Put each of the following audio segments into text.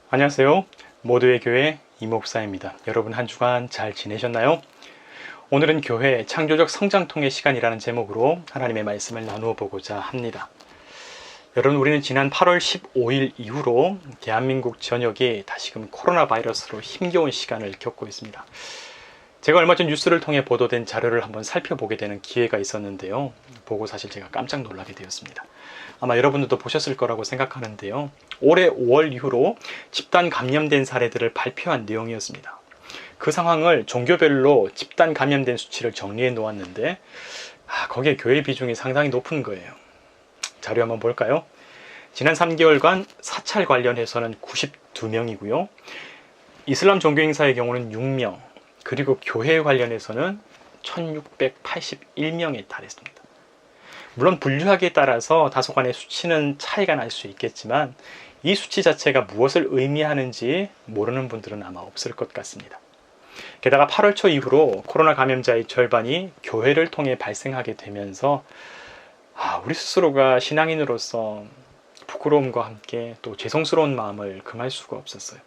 안녕하세요. 모두의 교회 이목사입니다. 여러분 한 주간 잘 지내셨나요? 오늘은 교회 창조적 성장통의 시간이라는 제목으로 하나님의 말씀을 나누어 보고자 합니다. 여러분, 우리는 지난 8월 15일 이후로 대한민국 전역이 다시금 코로나 바이러스로 힘겨운 시간을 겪고 있습니다. 제가 얼마 전 뉴스를 통해 보도된 자료를 한번 살펴보게 되는 기회가 있었는데요. 보고 사실 제가 깜짝 놀라게 되었습니다. 아마 여러분들도 보셨을 거라고 생각하는데요. 올해 5월 이후로 집단 감염된 사례들을 발표한 내용이었습니다. 그 상황을 종교별로 집단 감염된 수치를 정리해 놓았는데 거기에 교회 비중이 상당히 높은 거예요. 자료 한번 볼까요? 지난 3개월간 사찰 관련해서는 92명이고요. 이슬람 종교 행사의 경우는 6명, 그리고 교회 관련해서는 1681명에 달했습니다. 물론 분류하기에 따라서 다소간의 수치는 차이가 날 수 있겠지만 이 수치 자체가 무엇을 의미하는지 모르는 분들은 아마 없을 것 같습니다. 게다가 8월 초 이후로 코로나 감염자의 절반이 교회를 통해 발생하게 되면서 우리 스스로가 신앙인으로서 부끄러움과 함께 또 죄송스러운 마음을 금할 수가 없었어요.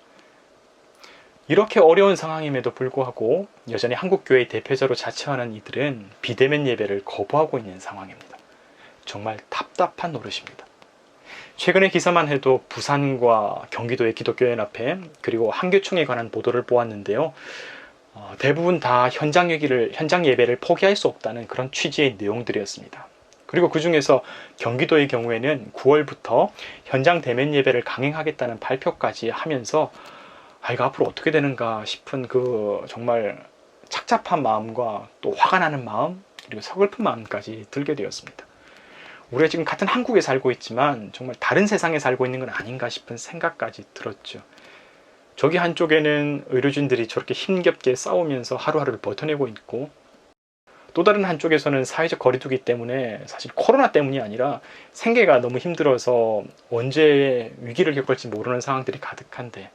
이렇게 어려운 상황임에도 불구하고 여전히 한국교회의 대표자로 자처하는 이들은 비대면 예배를 거부하고 있는 상황입니다. 정말 답답한 노릇입니다. 최근의 기사만 해도 부산과 경기도의 기독교연합회 그리고 한교총에 관한 보도를 보았는데요. 대부분 다 현장 예배를 포기할 수 없다는 그런 취지의 내용들이었습니다. 그리고 그 중에서 경기도의 경우에는 9월부터 현장 대면 예배를 강행하겠다는 발표까지 하면서 이거 앞으로 어떻게 되는가 싶은 그 정말 착잡한 마음과 또 화가 나는 마음 그리고 서글픈 마음까지 들게 되었습니다. 우리가 지금 같은 한국에 살고 있지만 정말 다른 세상에 살고 있는 건 아닌가 싶은 생각까지 들었죠. 저기 한쪽에는 의료진들이 저렇게 힘겹게 싸우면서 하루하루를 버텨내고 있고 또 다른 한쪽에서는 사회적 거리두기 때문에 사실 코로나 때문이 아니라 생계가 너무 힘들어서 언제 위기를 겪을지 모르는 상황들이 가득한데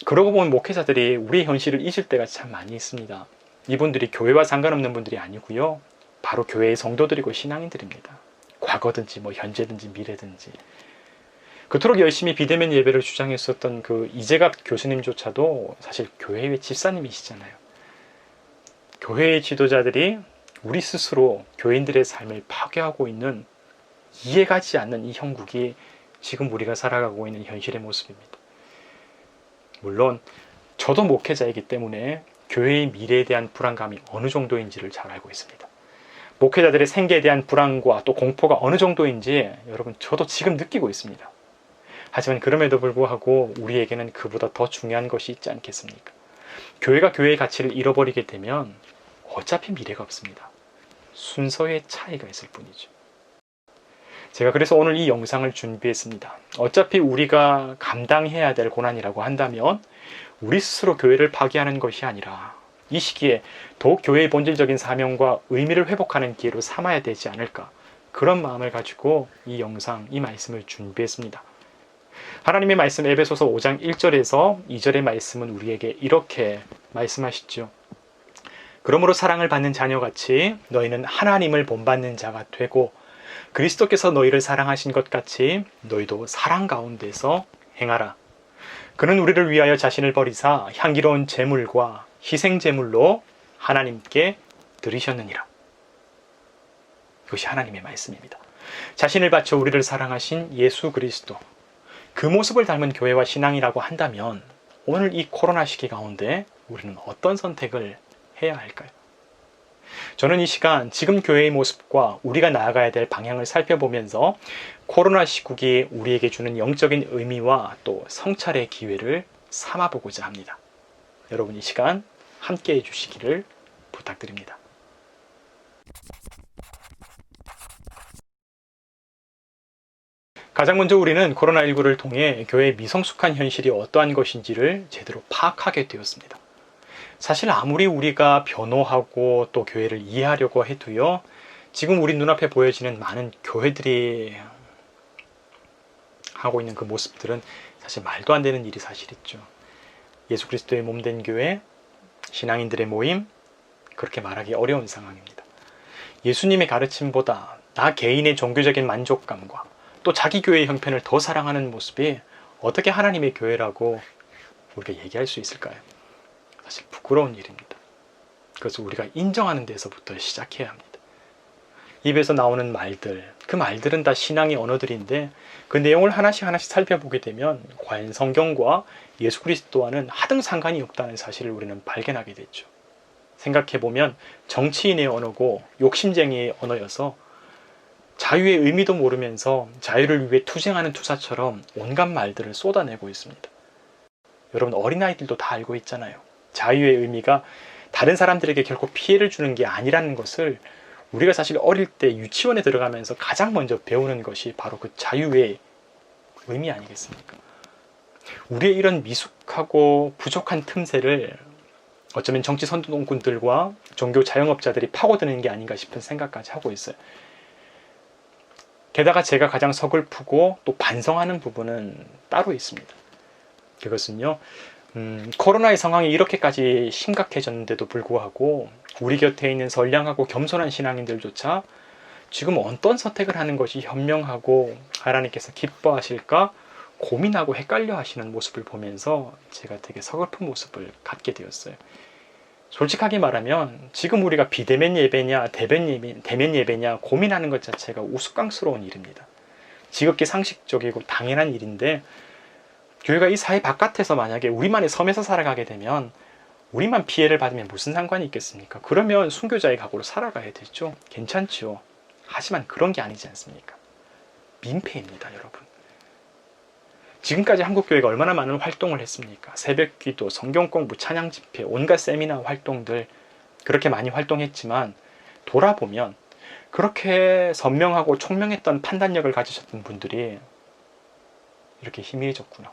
그러고 보면 목회자들이 우리의 현실을 잊을 때가 참 많이 있습니다. 이분들이 교회와 상관없는 분들이 아니고요. 바로 교회의 성도들이고 신앙인들입니다. 과거든지 현재든지 미래든지. 그토록 열심히 비대면 예배를 주장했었던 그 이재갑 교수님조차도 사실 교회의 집사님이시잖아요. 교회의 지도자들이 우리 스스로 교인들의 삶을 파괴하고 있는 이해가지 않는 이 형국이 지금 우리가 살아가고 있는 현실의 모습입니다. 물론 저도 목회자이기 때문에 교회의 미래에 대한 불안감이 어느 정도인지를 잘 알고 있습니다. 목회자들의 생계에 대한 불안과 또 공포가 어느 정도인지 여러분 저도 지금 느끼고 있습니다. 하지만 그럼에도 불구하고 우리에게는 그보다 더 중요한 것이 있지 않겠습니까? 교회가 교회의 가치를 잃어버리게 되면 어차피 미래가 없습니다. 순서의 차이가 있을 뿐이죠. 제가 그래서 오늘 이 영상을 준비했습니다. 어차피 우리가 감당해야 될 고난이라고 한다면 우리 스스로 교회를 파괴하는 것이 아니라 이 시기에 더욱 교회의 본질적인 사명과 의미를 회복하는 기회로 삼아야 되지 않을까, 그런 마음을 가지고 이 영상, 이 말씀을 준비했습니다. 하나님의 말씀 에베소서 5장 1절에서 2절의 말씀은 우리에게 이렇게 말씀하시죠. 그러므로 사랑을 받는 자녀같이 너희는 하나님을 본받는 자가 되고 그리스도께서 너희를 사랑하신 것 같이 너희도 사랑 가운데서 행하라. 그는 우리를 위하여 자신을 버리사 향기로운 제물과 희생 제물로 하나님께 드리셨느니라. 이것이 하나님의 말씀입니다. 자신을 바쳐 우리를 사랑하신 예수 그리스도, 그 모습을 닮은 교회와 신앙이라고 한다면 오늘 이 코로나 시기 가운데 우리는 어떤 선택을 해야 할까요? 저는 이 시간 지금 교회의 모습과 우리가 나아가야 될 방향을 살펴보면서 코로나 시국이 우리에게 주는 영적인 의미와 또 성찰의 기회를 삼아보고자 합니다. 여러분 이 시간 함께 해주시기를 부탁드립니다. 가장 먼저 우리는 코로나19를 통해 교회의 미성숙한 현실이 어떠한 것인지를 제대로 파악하게 되었습니다. 사실 아무리 우리가 변호하고 또 교회를 이해하려고 해도요, 지금 우리 눈앞에 보여지는 많은 교회들이 하고 있는 그 모습들은 사실 말도 안 되는 일이 사실이죠. 예수 그리스도의 몸된 교회, 신앙인들의 모임, 그렇게 말하기 어려운 상황입니다. 예수님의 가르침보다 나 개인의 종교적인 만족감과 또 자기 교회의 형편을 더 사랑하는 모습이 어떻게 하나님의 교회라고 우리가 얘기할 수 있을까요? 사실 부끄러운 일입니다. 그래서 우리가 인정하는 데서부터 시작해야 합니다. 입에서 나오는 말들, 그 말들은 다 신앙의 언어들인데 그 내용을 하나씩 하나씩 살펴보게 되면 과연 성경과 예수 그리스도와는 하등 상관이 없다는 사실을 우리는 발견하게 됐죠. 생각해보면 정치인의 언어고 욕심쟁이의 언어여서 자유의 의미도 모르면서 자유를 위해 투쟁하는 투사처럼 온갖 말들을 쏟아내고 있습니다. 여러분, 어린아이들도 다 알고 있잖아요. 자유의 의미가 다른 사람들에게 결코 피해를 주는 게 아니라는 것을 우리가 사실 어릴 때 유치원에 들어가면서 가장 먼저 배우는 것이 바로 그 자유의 의미 아니겠습니까? 우리의 이런 미숙하고 부족한 틈새를 어쩌면 정치 선동꾼들과 종교 자영업자들이 파고드는 게 아닌가 싶은 생각까지 하고 있어요. 게다가 제가 가장 서글프고 또 반성하는 부분은 따로 있습니다. 그것은요, 코로나의 상황이 이렇게까지 심각해졌는데도 불구하고 우리 곁에 있는 선량하고 겸손한 신앙인들조차 지금 어떤 선택을 하는 것이 현명하고 하나님께서 기뻐하실까 고민하고 헷갈려 하시는 모습을 보면서 제가 되게 서글픈 모습을 갖게 되었어요. 솔직하게 말하면 지금 우리가 비대면 예배냐 대면 예배냐 고민하는 것 자체가 우스꽝스러운 일입니다. 지극히 상식적이고 당연한 일인데 교회가 이 사회 바깥에서 만약에 우리만의 섬에서 살아가게 되면 우리만 피해를 받으면 무슨 상관이 있겠습니까? 그러면 순교자의 각오로 살아가야 되죠. 괜찮죠. 하지만 그런 게 아니지 않습니까? 민폐입니다, 여러분. 지금까지 한국교회가 얼마나 많은 활동을 했습니까? 새벽기도, 성경공부, 찬양집회, 온갖 세미나 활동들 그렇게 많이 활동했지만 돌아보면 그렇게 선명하고 총명했던 판단력을 가지셨던 분들이 이렇게 희미해졌구나.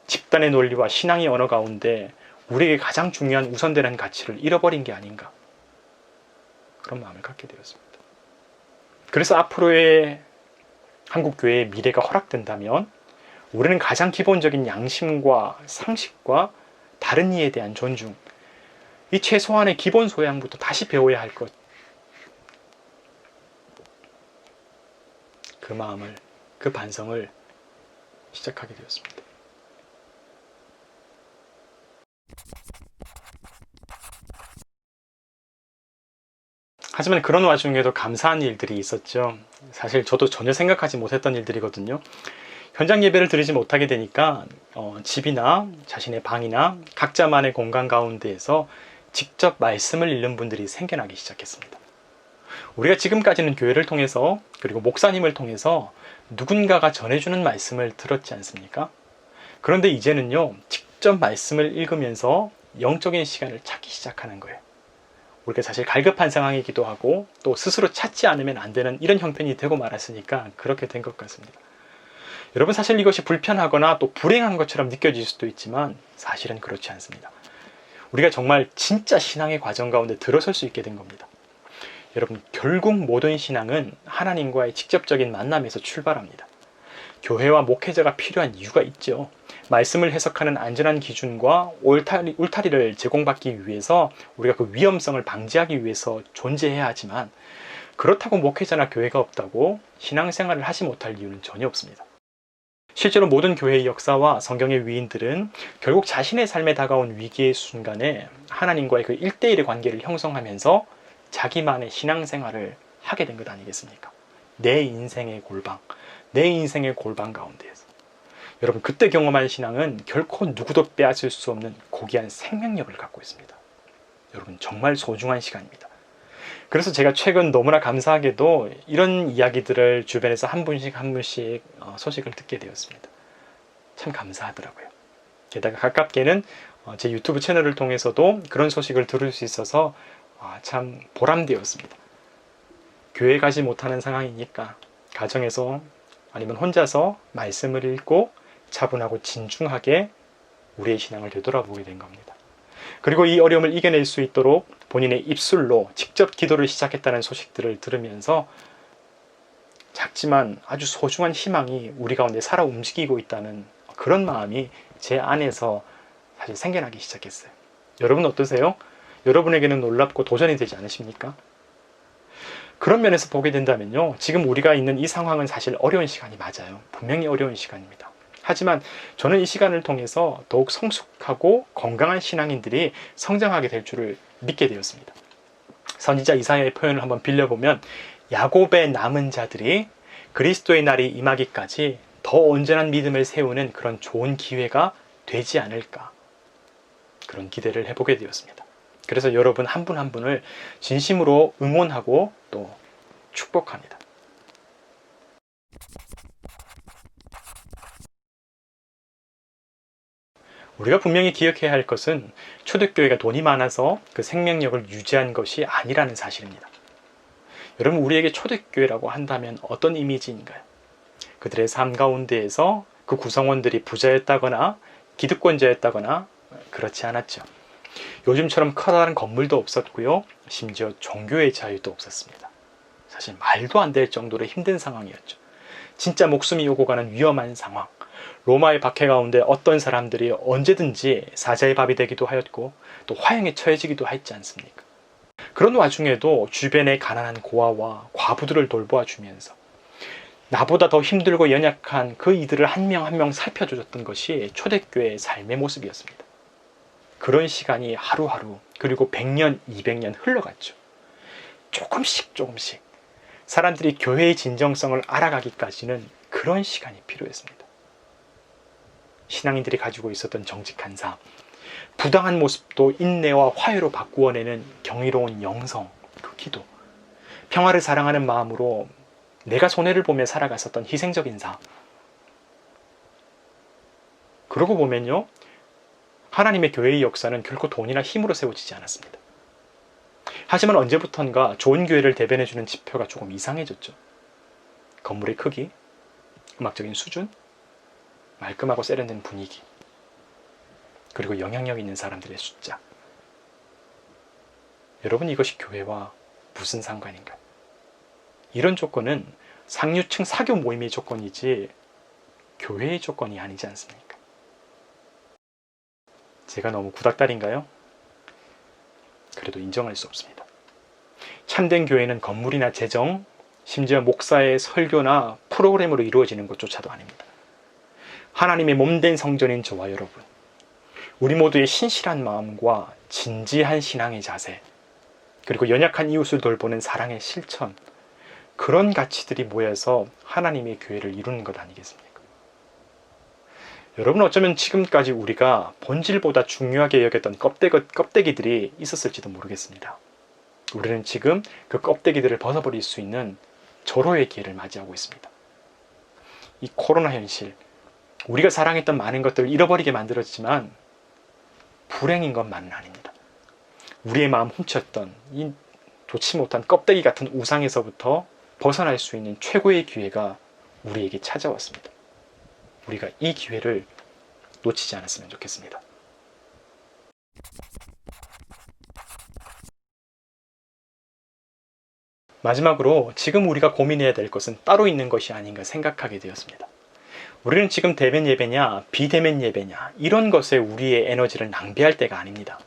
집단의 논리와 신앙의 언어 가운데 우리에게 가장 중요한 우선되는 가치를 잃어버린 게 아닌가, 그런 마음을 갖게 되었습니다. 그래서 앞으로의 한국교회의 미래가 허락된다면 우리는 가장 기본적인 양심과 상식과 다른 이에 대한 존중, 이 최소한의 기본 소양부터 다시 배워야 할 것, 그 마음을, 그 반성을 시작하게 되었습니다. 하지만 그런 와중에도 감사한 일들이 있었죠. 사실 저도 전혀 생각하지 못했던 일들이거든요. 현장 예배를 드리지 못하게 되니까 집이나 자신의 방이나 각자만의 공간 가운데에서 직접 말씀을 읽는 분들이 생겨나기 시작했습니다. 우리가 지금까지는 교회를 통해서 그리고 목사님을 통해서 누군가가 전해주는 말씀을 들었지 않습니까? 그런데 이제는요, 직접 말씀을 읽으면서 영적인 시간을 찾기 시작하는 거예요. 우리가 사실 갈급한 상황이기도 하고 또 스스로 찾지 않으면 안 되는 이런 형편이 되고 말았으니까 그렇게 된 것 같습니다. 여러분, 사실 이것이 불편하거나 또 불행한 것처럼 느껴질 수도 있지만 사실은 그렇지 않습니다. 우리가 정말 진짜 신앙의 과정 가운데 들어설 수 있게 된 겁니다. 여러분, 결국 모든 신앙은 하나님과의 직접적인 만남에서 출발합니다. 교회와 목회자가 필요한 이유가 있죠. 말씀을 해석하는 안전한 기준과 울타리를 제공받기 위해서 우리가 그 위험성을 방지하기 위해서 존재해야 하지만 그렇다고 목회자나 교회가 없다고 신앙생활을 하지 못할 이유는 전혀 없습니다. 실제로 모든 교회의 역사와 성경의 위인들은 결국 자신의 삶에 다가온 위기의 순간에 하나님과의 그 1대1의 관계를 형성하면서 자기만의 신앙생활을 하게 된 것 아니겠습니까? 내 인생의 골방 가운데에서. 여러분, 그때 경험한 신앙은 결코 누구도 빼앗을 수 없는 고귀한 생명력을 갖고 있습니다. 여러분, 정말 소중한 시간입니다. 그래서 제가 최근 너무나 감사하게도 이런 이야기들을 주변에서 한 분씩 소식을 듣게 되었습니다. 참 감사하더라고요. 게다가 가깝게는 제 유튜브 채널을 통해서도 그런 소식을 들을 수 있어서 참 보람되었습니다. 교회 가지 못하는 상황이니까 가정에서 아니면 혼자서 말씀을 읽고 차분하고 진중하게 우리의 신앙을 되돌아보게 된 겁니다. 그리고 이 어려움을 이겨낼 수 있도록 본인의 입술로 직접 기도를 시작했다는 소식들을 들으면서 작지만 아주 소중한 희망이 우리 가운데 살아 움직이고 있다는 그런 마음이 제 안에서 사실 생겨나기 시작했어요. 여러분 어떠세요? 여러분에게는 놀랍고 도전이 되지 않으십니까? 그런 면에서 보게 된다면요, 지금 우리가 있는 이 상황은 사실 어려운 시간이 맞아요. 분명히 어려운 시간입니다. 하지만 저는 이 시간을 통해서 더욱 성숙하고 건강한 신앙인들이 성장하게 될 줄을 믿게 되었습니다. 선지자 이사야의 표현을 한번 빌려보면 야곱의 남은 자들이 그리스도의 날이 임하기까지 더 온전한 믿음을 세우는 그런 좋은 기회가 되지 않을까, 그런 기대를 해보게 되었습니다. 그래서 여러분 한 분 한 분을 진심으로 응원하고 또 축복합니다. 우리가 분명히 기억해야 할 것은 초대교회가 돈이 많아서 그 생명력을 유지한 것이 아니라는 사실입니다. 여러분, 우리에게 초대교회라고 한다면 어떤 이미지인가요? 그들의 삶 가운데에서 그 구성원들이 부자였다거나 기득권자였다거나 그렇지 않았죠. 요즘처럼 커다란 건물도 없었고요. 심지어 종교의 자유도 없었습니다. 사실 말도 안 될 정도로 힘든 상황이었죠. 진짜 목숨이 오고 가는 위험한 상황. 로마의 박해 가운데 어떤 사람들이 언제든지 사자의 밥이 되기도 하였고 또 화형에 처해지기도 했지 않습니까? 그런 와중에도 주변의 가난한 고아와 과부들을 돌보아 주면서 나보다 더 힘들고 연약한 그 이들을 한 명 한 명 살펴줬던 것이 초대교회의 삶의 모습이었습니다. 그런 시간이 하루하루 그리고 100년, 200년 흘러갔죠. 조금씩 사람들이 교회의 진정성을 알아가기까지는 그런 시간이 필요했습니다. 신앙인들이 가지고 있었던 정직한 삶, 부당한 모습도 인내와 화해로 바꾸어내는 경이로운 영성, 그 기도, 평화를 사랑하는 마음으로 내가 손해를 보며 살아갔었던 희생적인 삶. 그러고 보면요, 하나님의 교회의 역사는 결코 돈이나 힘으로 세워지지 않았습니다. 하지만 언제부턴가 좋은 교회를 대변해주는 지표가 조금 이상해졌죠. 건물의 크기, 음악적인 수준, 말끔하고 세련된 분위기, 그리고 영향력 있는 사람들의 숫자. 여러분, 이것이 교회와 무슨 상관인가요? 이런 조건은 상류층 사교 모임의 조건이지 교회의 조건이 아니지 않습니까? 제가 너무 구닥다리인가요? 그래도 인정할 수 없습니다. 참된 교회는 건물이나 재정, 심지어 목사의 설교나 프로그램으로 이루어지는 것조차도 아닙니다. 하나님의 몸된 성전인 저와 여러분, 우리 모두의 신실한 마음과 진지한 신앙의 자세, 그리고 연약한 이웃을 돌보는 사랑의 실천, 그런 가치들이 모여서 하나님의 교회를 이루는 것 아니겠습니까? 여러분, 어쩌면 지금까지 우리가 본질보다 중요하게 여겼던 껍데기들이 있었을지도 모르겠습니다. 우리는 지금 그 껍데기들을 벗어버릴 수 있는 절호의 기회를 맞이하고 있습니다. 이 코로나 현실, 우리가 사랑했던 많은 것들을 잃어버리게 만들었지만 불행인 것만은 아닙니다. 우리의 마음 훔쳤던 이 좋지 못한 껍데기 같은 우상에서부터 벗어날 수 있는 최고의 기회가 우리에게 찾아왔습니다. 우리가 이 기회를 놓치지 않았으면 좋겠습니다. 마지막으로 지금 우리가 고민해야 될 것은 따로 있는 것이 아닌가 생각하게 되었습니다. 우리는 지금 대면 예배냐 비대면 예배냐 이런 것에 우리의 에너지를 낭비할 때가 아닙니다.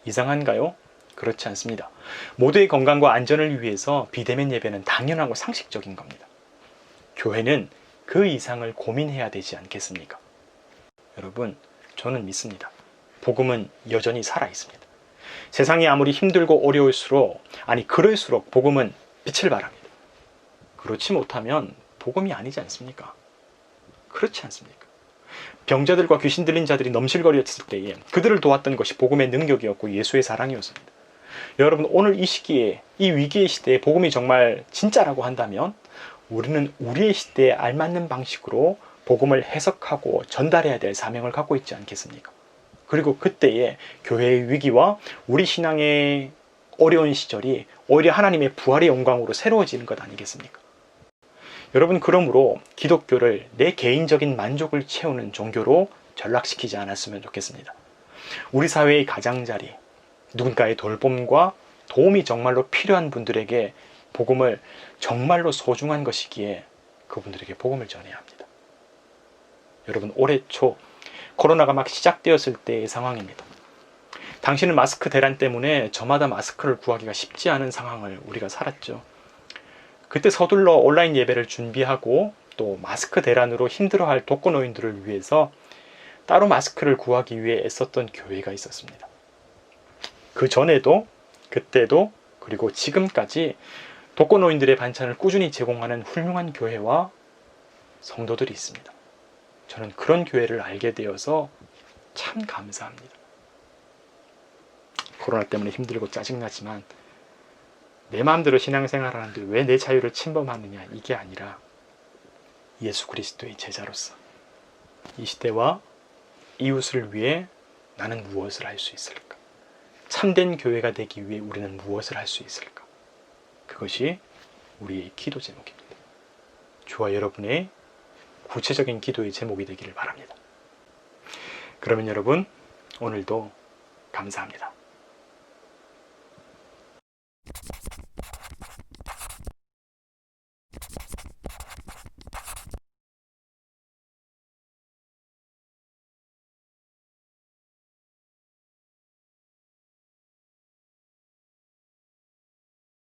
이상한가요? 그렇지 않습니다. 모두의 건강과 안전을 위해서 비대면 예배는 당연하고 상식적인 겁니다. 교회는 그 이상을 고민해야 되지 않겠습니까? 여러분, 저는 믿습니다. 복음은 여전히 살아있습니다. 세상이 아무리 힘들고 어려울수록, 그럴수록 복음은 빛을 발합니다. 그렇지 못하면 복음이 아니지 않습니까? 그렇지 않습니까? 병자들과 귀신 들린 자들이 넘실거렸을 때에 그들을 도왔던 것이 복음의 능력이었고 예수의 사랑이었습니다. 여러분, 오늘 이 시기에, 이 위기의 시대에 복음이 정말 진짜라고 한다면 우리는 우리의 시대에 알맞는 방식으로 복음을 해석하고 전달해야 될 사명을 갖고 있지 않겠습니까? 그리고 그때에 교회의 위기와 우리 신앙의 어려운 시절이 오히려 하나님의 부활의 영광으로 새로워지는 것 아니겠습니까? 여러분, 그러므로 기독교를 내 개인적인 만족을 채우는 종교로 전락시키지 않았으면 좋겠습니다. 우리 사회의 가장자리, 누군가의 돌봄과 도움이 정말로 필요한 분들에게 복음을 정말로 소중한 것이기에 그분들에게 복음을 전해야 합니다. 여러분, 올해 초 코로나가 막 시작되었을 때의 상황입니다. 당신은 마스크 대란 때문에 저마다 마스크를 구하기가 쉽지 않은 상황을 우리가 살았죠. 그때 서둘러 온라인 예배를 준비하고 또 마스크 대란으로 힘들어할 독거노인들을 위해서 따로 마스크를 구하기 위해 애썼던 교회가 있었습니다. 그 전에도, 그때도, 그리고 지금까지 독거노인들의 반찬을 꾸준히 제공하는 훌륭한 교회와 성도들이 있습니다. 저는 그런 교회를 알게 되어서 참 감사합니다. 코로나 때문에 힘들고 짜증나지만 내 마음대로 신앙생활을 하는데 왜 내 자유를 침범하느냐, 이게 아니라 예수 그리스도의 제자로서 이 시대와 이웃을 위해 나는 무엇을 할 수 있을까? 참된 교회가 되기 위해 우리는 무엇을 할 수 있을까? 그것이 우리의 기도 제목입니다. 저와 여러분의 구체적인 기도의 제목이 되기를 바랍니다. 그러면 여러분, 오늘도 감사합니다.